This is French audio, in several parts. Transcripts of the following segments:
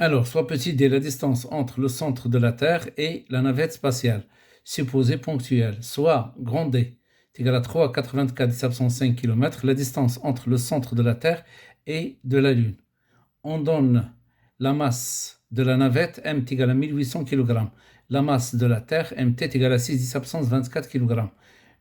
Alors, soit petit d, la distance entre le centre de la Terre et la navette spatiale, supposée ponctuelle, soit grand D, est égal à 3,84 km, la distance entre le centre de la Terre et de la Lune. On donne la masse de la navette, M est égal à 1800 kg. La masse de la Terre, MT est égal à 6,24 kg.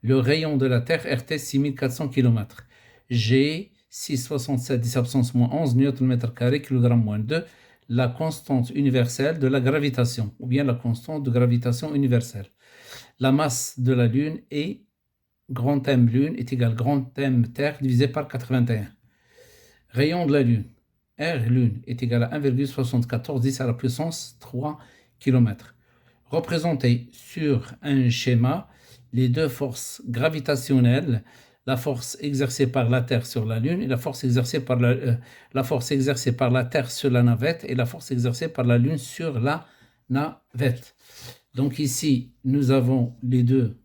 Le rayon de la Terre, RT, 6400 km. G, 6,67 moins 11 Nm², kg moins 2, la constante universelle de la gravitation, ou bien la constante de gravitation universelle. La masse de la Lune est grand M Lune est égal à grand M Terre divisé par 81. Rayon de la Lune. R Lune est égal à 1,74 10 à la puissance 3 km. Représenté sur un schéma les deux forces gravitationnelles, la force exercée par la Terre sur la Lune et la force exercée par la Terre sur la navette et la force exercée par la Lune sur la navette. Donc ici, nous avons les deux,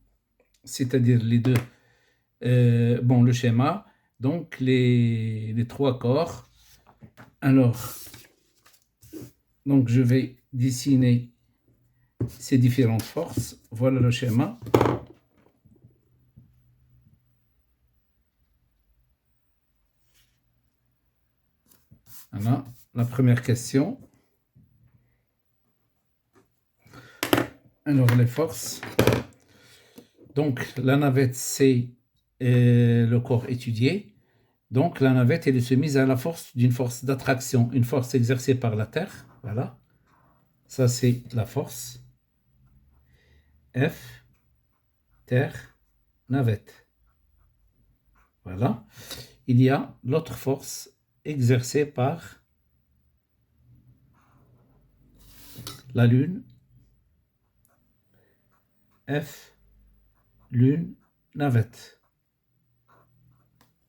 c'est-à-dire les deux, le schéma, donc les trois corps. Alors, donc je vais dessiner ces différentes forces. Voilà le schéma. Voilà la première question. Alors, les forces. Donc, la navette, c'est le corps étudié. Donc, la navette, elle est soumise à la force d'une force d'attraction, une force exercée par la Terre. Voilà. Ça, c'est la force. F, Terre, navette. Voilà. Il y a l'autre force exercée par la Lune. F, Lune, navette.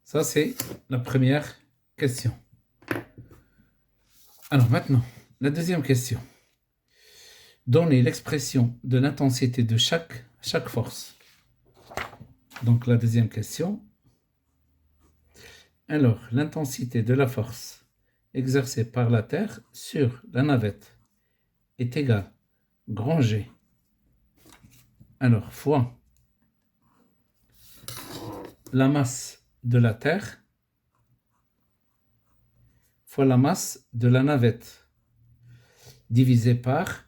Ça, c'est la première question. Alors maintenant, la deuxième question. Donnez l'expression de l'intensité de chaque force. Donc la deuxième question. Alors, l'intensité de la force exercée par la Terre sur la navette est égale grand G. Alors, fois la masse de la Terre fois la masse de la navette divisé par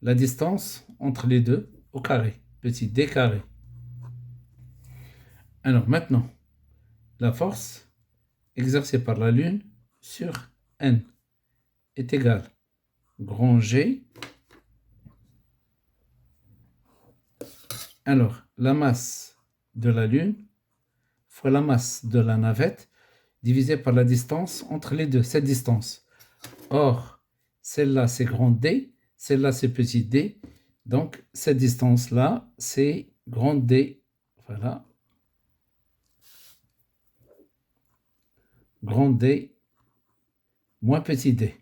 la distance entre les deux au carré, petit d carré. Alors maintenant, la force exercée par la Lune sur N est égale grand G. Alors, la masse de la Lune fois la masse de la navette divisé par la distance entre les deux, cette distance. Or, celle-là, c'est grand D, celle-là, c'est petit d. Donc, cette distance-là, c'est grand D. Voilà. Grand D moins petit d.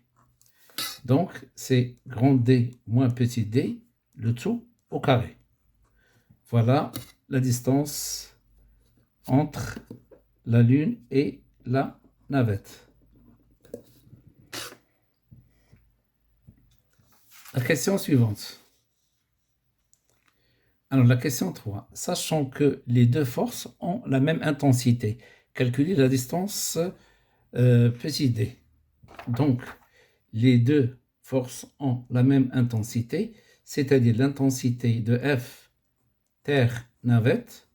Donc, c'est grand D moins petit d, le tout au carré. Voilà la distance entre la Lune et la navette. La question suivante. Alors, la question 3. Sachant que les deux forces ont la même intensité, calculez la distance petit d. Donc, les deux forces ont la même intensité, c'est-à-dire l'intensité de F Terre navette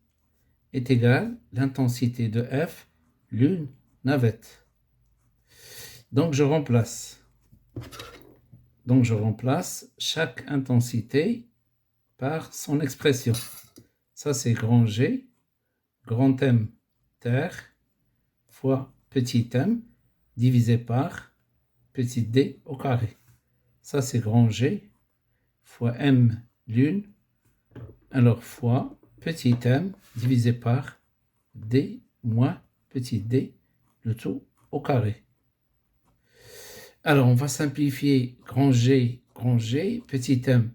est égale à l'intensité de F Lune navette. Donc, je remplace chaque intensité par son expression. Ça, c'est grand G, grand M Terre fois petit m divisé par petit d au carré. Ça, c'est grand G fois m Lune, alors fois petit m divisé par d moins petit d, le tout au carré. Alors, on va simplifier grand G, petit m.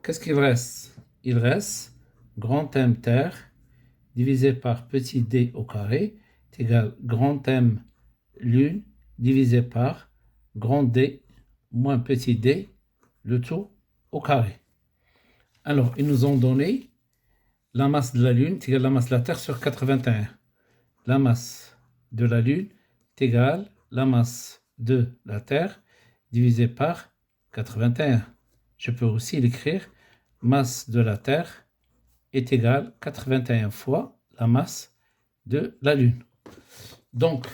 Qu'est-ce qu'il reste? Il reste grand M Terre divisé par petit d au carré est égal grand M Lune divisé par grand D moins petit d, le tout au carré. Alors, ils nous ont donné la masse de la Lune est égale à la masse de la Terre sur 81. La masse de la Lune est égale à la masse de la Terre divisé par 81. Je peux aussi l'écrire, masse de la Terre est égale à 81 fois la masse de la Lune. Donc,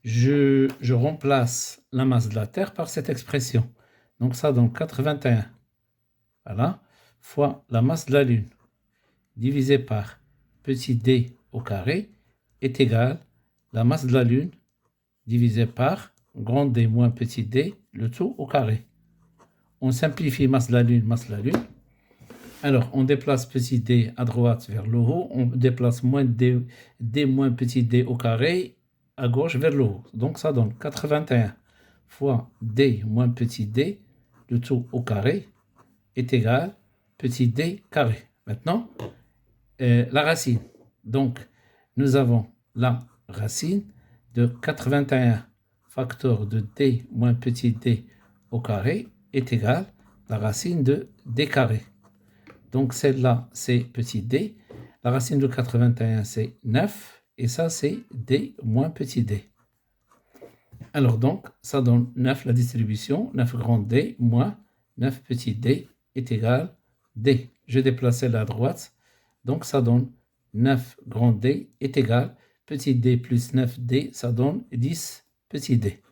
je remplace la masse de la Terre par cette expression. Donc, ça donne 81. Voilà, fois la masse de la Lune divisé par petit d au carré est égal à la masse de la Lune divisé par grand D moins petit d, le tout au carré. On simplifie masse de la Lune, masse de la Lune. Alors, on déplace petit d à droite vers le haut, on déplace moins d moins petit d au carré à gauche vers le haut. Donc, ça donne 81 fois d moins petit d, le tout au carré, est égal à petit d carré. Maintenant, la racine. Donc, nous avons la racine de 81 facteur de d moins petit d au carré est égal à la racine de d carré. Donc, celle-là, c'est petit d. La racine de 81, c'est 9. Et ça, c'est d moins petit d. Alors, donc, ça donne 9, la distribution. 9 grand d moins 9 petit d est égal à d. Je déplace celle à droite. Donc, ça donne 9 grand D est égal petit d plus 9d, ça donne 10 petit d.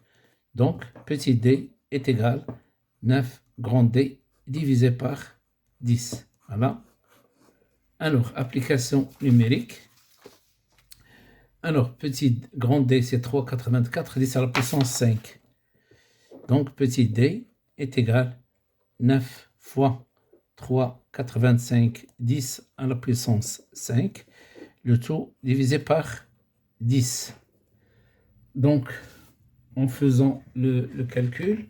Donc, petit d est égal 9 grand D divisé par 10. Voilà. Alors, application numérique. Alors, petit grand D, c'est 3,84, 10 à la puissance 5. Donc, petit d est égal 9 fois 3,85, 10 à la puissance 5, le tout divisé par 10. Donc, en faisant le calcul,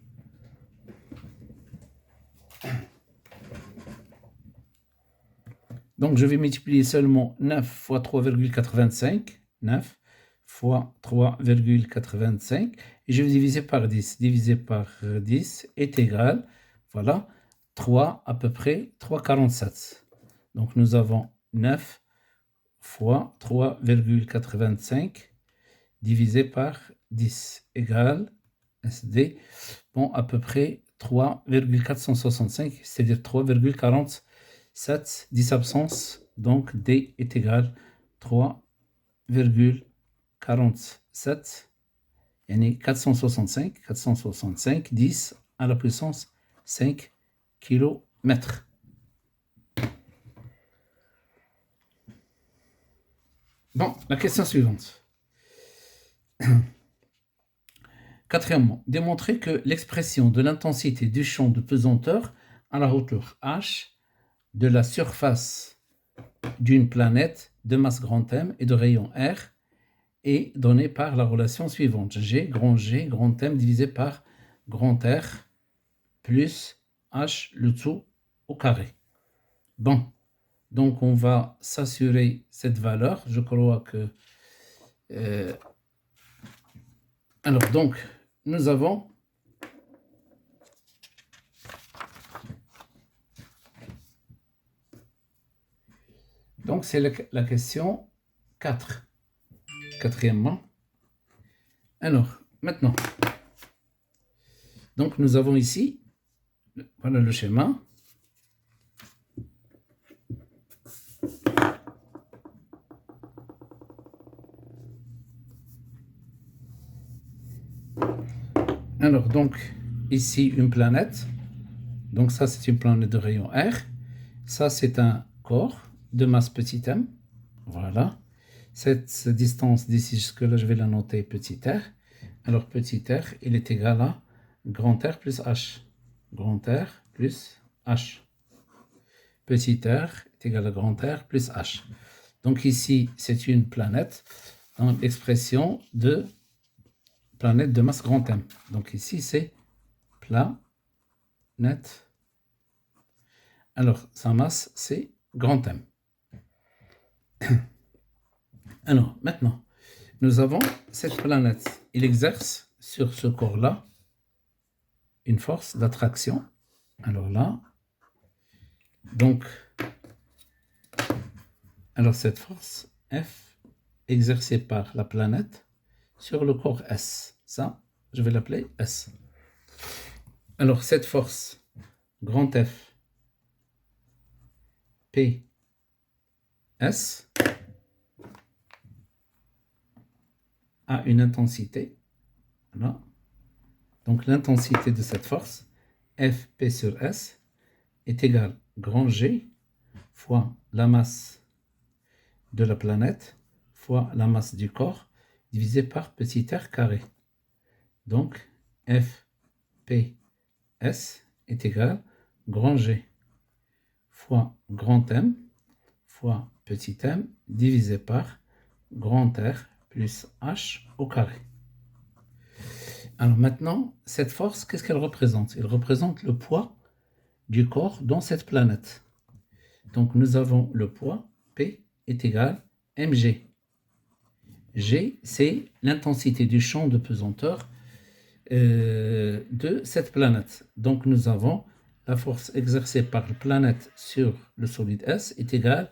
donc je vais multiplier seulement 9 fois 3,85, 9 fois 3,85, et je vais diviser par 10. Divisé par 10 est égal, voilà, 3 à peu près 3,47. Donc nous avons 9 fois 3,85 divisé par 10 égale SD, bon, à peu près 3,465, c'est-à-dire 3,47, 10 absences, donc D est égal 3,47, yani 465, 10 à la puissance 5 km. Bon, la question suivante. Quatrièmement, démontrer que l'expression de l'intensité du champ de pesanteur à la hauteur h de la surface d'une planète de masse grand M et de rayon R est donnée par la relation suivante. G grand M divisé par grand R plus h le tout au carré. Bon, donc on va s'assurer cette valeur. Je crois que... alors donc, nous avons donc c'est la question 4. Quatrièmement. Alors, maintenant, donc nous avons ici, voilà le schéma. Alors, donc, ici, une planète. Donc, ça, c'est une planète de rayon R. Ça, c'est un corps de masse petit m. Voilà. Cette distance d'ici jusque-là, je vais la noter petit r. Alors, petit r, il est égal à grand R plus H. Grand R plus H. Petit r est égal à grand R plus H. Donc, ici, c'est une planète dans l'expression de planète de masse grand M. Donc, ici, c'est planète. Alors, sa masse, c'est grand M. Alors, maintenant, nous avons cette planète. Il exerce sur ce corps-là une force d'attraction. Alors là, donc, alors cette force F exercée par la planète sur le corps S, ça, je vais l'appeler S. Alors cette force, grand F, P, S, a une intensité, voilà. Donc l'intensité de cette force, Fp sur S, est égale grand G fois la masse de la planète fois la masse du corps divisé par petit r carré. Donc Fps est égal grand G fois grand M fois petit m divisé par grand R plus H au carré. Alors maintenant, cette force, qu'est-ce qu'elle représente? Elle représente le poids du corps dans cette planète. Donc nous avons le poids, P est égal mg. G, c'est l'intensité du champ de pesanteur de cette planète. Donc nous avons la force exercée par la planète sur le solide S est égale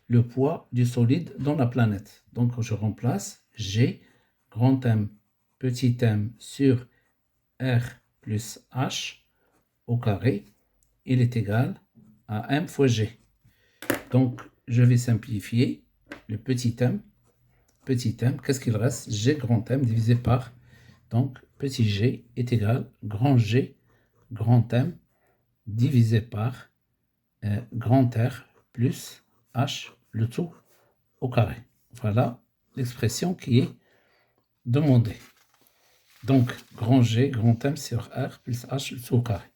le poids du solide dans la planète. Donc je remplace G, grand M, petit m sur R plus H au carré, il est égal à m fois G. Donc je vais simplifier le petit m, qu'est-ce qu'il reste? G grand M divisé par, donc petit g est égal grand G grand M divisé par grand R plus H, le tout au carré. Voilà l'expression qui est demandée. Donc, grand G, grand M sur R plus H, le tout au carré.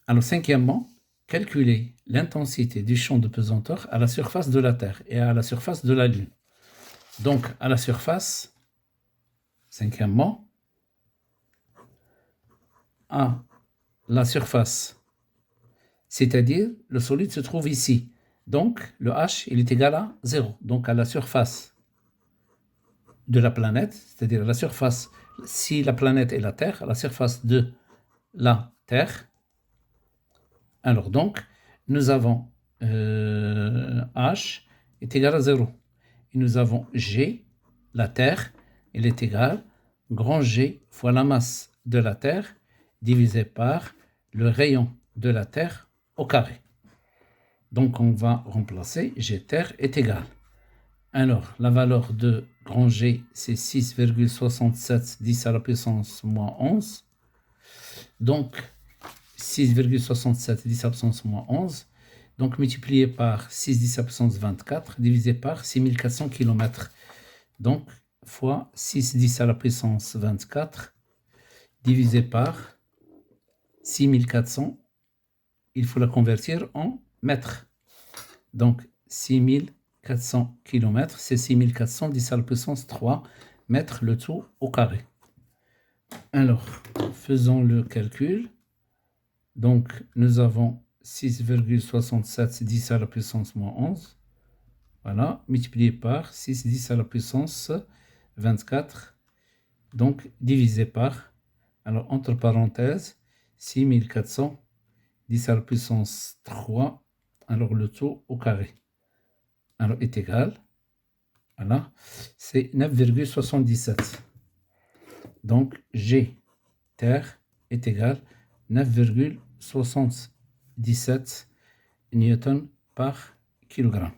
Alors, cinquièmement, calculer l'intensité du champ de pesanteur à la surface de la Terre et à la surface de la Lune. Donc, à la surface, cinquièmement, à la surface, c'est-à-dire le solide se trouve ici. Donc, le H, il est égal à 0. Donc, à la surface de la planète, c'est-à-dire la surface, si la planète est la Terre, à la surface de la Terre, alors donc, nous avons H est égal à 0. Et nous avons G, la Terre, il est égal grand G fois la masse de la Terre divisé par le rayon de la Terre au carré. Donc, on va remplacer G terre est égal. Alors, la valeur de grand G, c'est 6,67 10 à la puissance moins 11. Donc, 6,67 10 à la puissance moins 11. Donc, multiplié par 6 10 à la puissance 24, divisé par 6400 km. Donc, fois 6 10 à la puissance 24, divisé par 6400, il faut la convertir en mètres. Donc, 6400 km, c'est 6400 10 à la puissance 3 mètres, le tout au carré. Alors, faisons le calcul. Donc, nous avons 6,67 10 à la puissance moins 11. Voilà, multiplié par 6 10 à la puissance 24. Donc, divisé par, alors entre parenthèses, 6400 10 à la puissance 3, alors le tout au carré. Alors est égal, voilà, c'est 9,77. Donc G terre est égal 9,77 newton par kilogramme.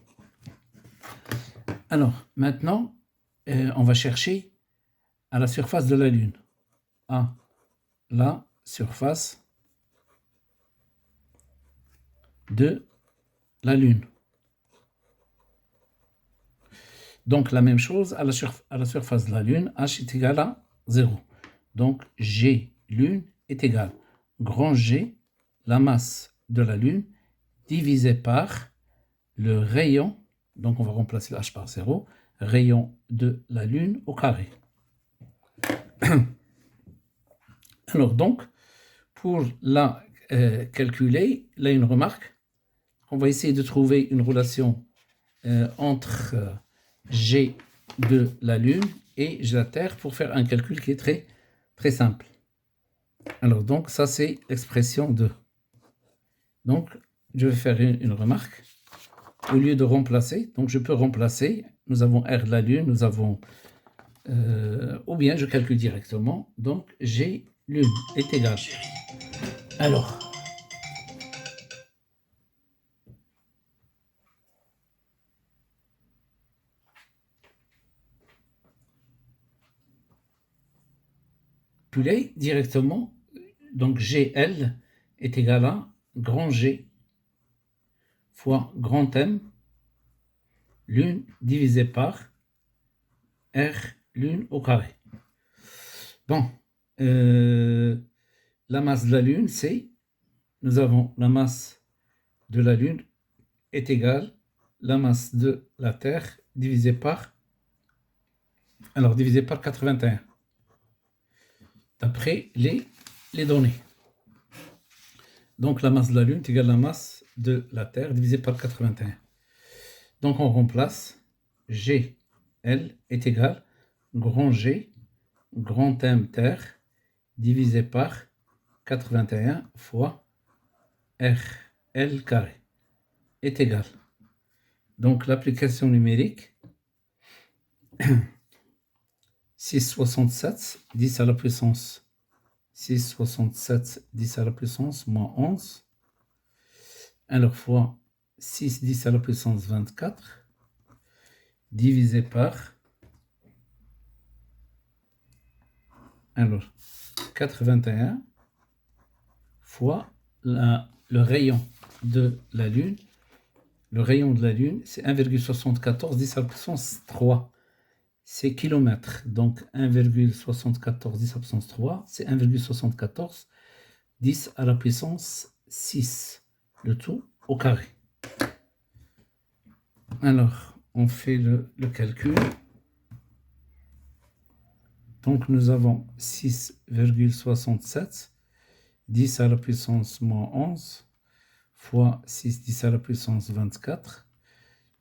Alors maintenant, on va chercher à la surface de la Lune. À la surface de la Lune. Donc la même chose à la surface de la Lune, H est égal à 0. Donc G Lune est égal grand G, la masse de la Lune, divisé par le rayon, donc on va remplacer le H par 0, rayon de la Lune au carré. Alors donc, pour la calculer, là une remarque, on va essayer de trouver une relation entre G de la Lune et G de la Terre pour faire un calcul qui est très, très simple. Alors, donc, ça, c'est l'expression de. Donc, je vais faire une remarque. Au lieu de remplacer, donc je peux remplacer. Nous avons R de la Lune, nous avons... ou bien je calcule directement. Donc, G Lune est égal. Alors, calculer directement. Donc, GL est égal à grand G fois grand M, Lune divisé par R Lune au carré. Bon, la masse de la Lune, c'est, nous avons la masse de la Lune est égale à la masse de la Terre divisé par, divisé par 81, d'après les données. Donc la masse de la Lune est égale à la masse de la Terre divisé par 81. Donc on remplace G, L est égal grand G, grand M Terre divisé par 81 fois R, L carré est égal. Donc l'application numérique 6,67, 10 à la puissance 6,67, 10 à la puissance moins 11, alors fois 6, 10 à la puissance 24, divisé par, alors 81 fois le rayon de la Lune. Le rayon de la Lune, c'est 1,74, 10 à la puissance 3. C'est kilomètres. Donc 1,74, 10 à la puissance 3, c'est 1,74, 10 à la puissance 6. Le tout au carré. Alors, on fait le calcul. Donc, nous avons 6,67, 10 à la puissance moins 11, fois 6, 10 à la puissance 24.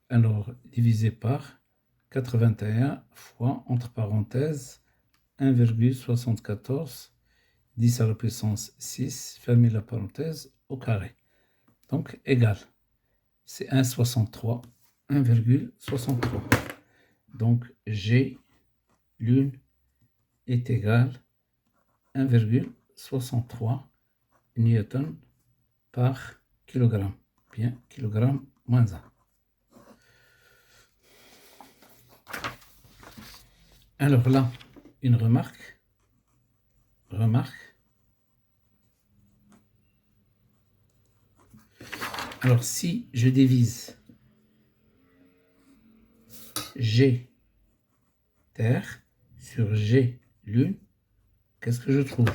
Alors, divisé par 81 fois, entre parenthèses, 1,74, 10 à la puissance 6, fermez la parenthèse, au carré. Donc, égal. C'est 1,63, 1,63. Donc, G, Lune, est égal à 1,63 newton par kilogramme. Bien, kilogramme moins 1. Alors là, une remarque. Alors si je divise G Terre sur G Lune, qu'est-ce que je trouve?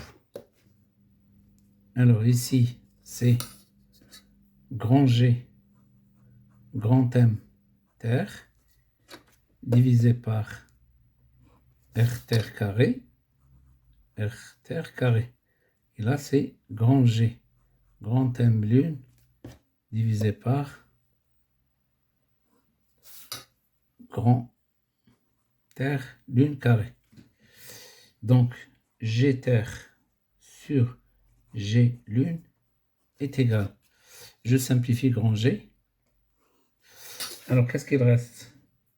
Alors ici, c'est grand G, grand M Terre, divisé par R Terre carré, R Terre carré. Et là, c'est grand G, grand M Lune, divisé par grand Terre Lune carré. Donc, G Terre sur G Lune est égal. Je simplifie grand G. Alors, qu'est-ce qu'il reste?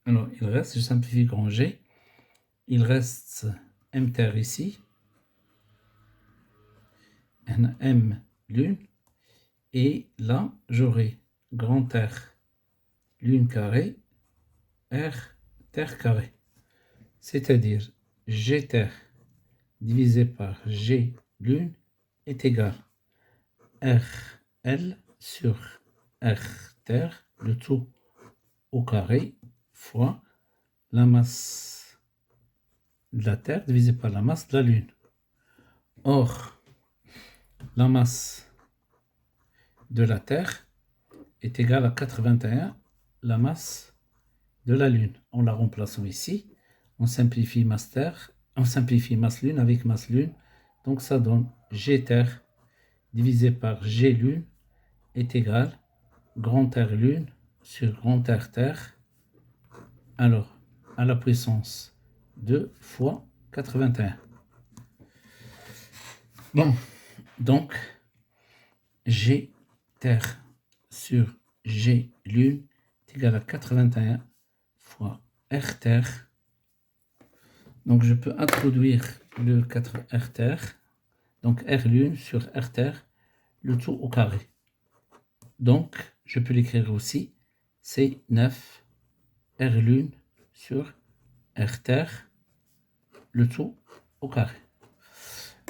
Alors, il reste, je simplifie grand G. Il reste M Terre ici. Un M Lune. Et là, j'aurai grand R Lune carré, R Terre carré. C'est-à-dire G Terre divisé par G Lune est égal à RL sur R Terre, le tout au carré, fois la masse de la Terre divisé par la masse de la Lune. Or, la masse de la Terre est égale à 81, la masse de la Lune. En la remplaçant ici, on simplifie masse Terre, on simplifie masse Lune avec masse Lune. Donc ça donne G Terre divisé par G Lune est égal grand R Lune sur grand R Terre. Alors, à la puissance 2 fois 81. Bon, donc G terre sur G lune est égal à 81 fois R terre. Donc je peux introduire le 4 R terre, donc R lune sur R terre, le tout au carré. Donc je peux l'écrire aussi, c'est 9 R lune sur R terre, le tout au carré.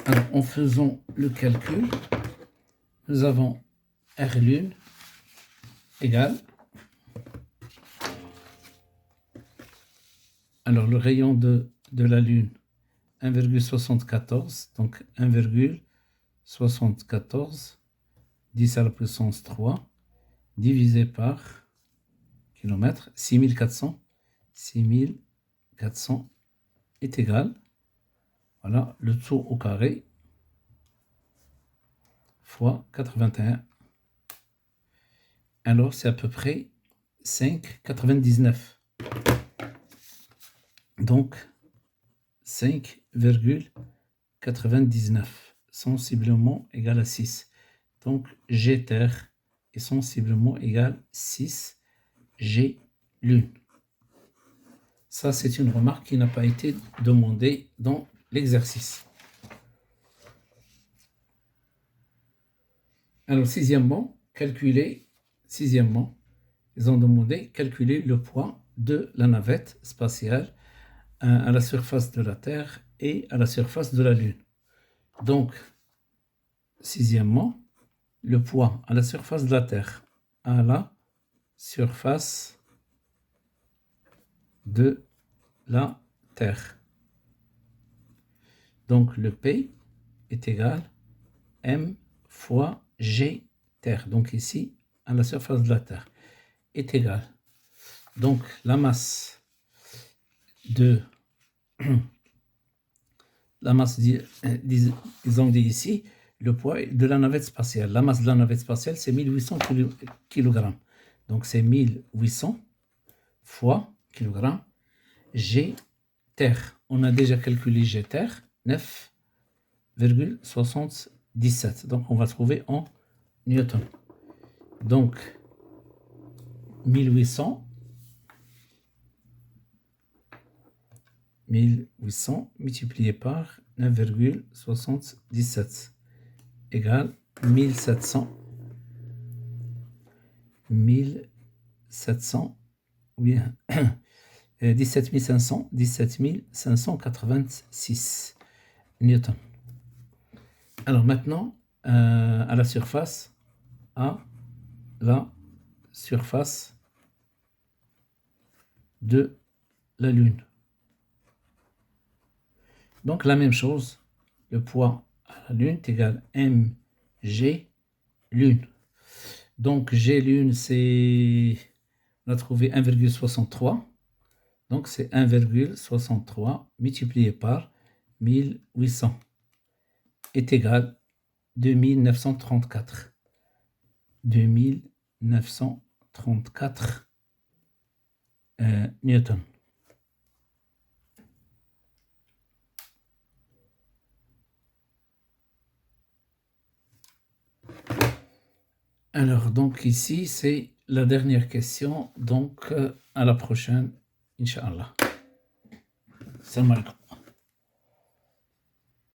Alors en faisant le calcul, nous avons R lune égale, alors le rayon de la lune 1,74, donc 1,74 10 à la puissance 3 divisé par kilomètre, 6400 est égal, voilà, le tout au carré fois 81. Alors c'est à peu près 5,99. Donc 5,99 sensiblement égal à 6. Donc G terre est sensiblement égal à 6 G lune. Ça, c'est une remarque qui n'a pas été demandée dans l'exercice. Alors, sixièmement, ils ont demandé calculer le poids de la navette spatiale à la surface de la Terre et à la surface de la Lune. Donc, sixièmement, le poids à la surface de la Terre, à la surface de la Terre. Donc, le P est égal à M fois G Terre. Donc, ici, à la surface de la Terre, est égal. Donc, la masse de... La masse, ils ont dit ici, le poids de la navette spatiale. La masse de la navette spatiale, c'est 1800 kg. Donc, c'est 1800 fois kg. G terre. On a déjà calculé G terre, 9,77. Donc, on va trouver en newton. Donc, 1800 multiplié par 9,77 égale 1700. 1700, ou bien 17 586 newtons. Alors maintenant, à la surface de la Lune. Donc la même chose, le poids à la Lune est égal à mg Lune. Donc G Lune, on a trouvé 1,63. Donc c'est 1,63 multiplié par 1800 est égal à 2934. 2934 newtons. Alors, donc ici, c'est la dernière question. Donc, à la prochaine, Inch'Allah. Salam alaikum.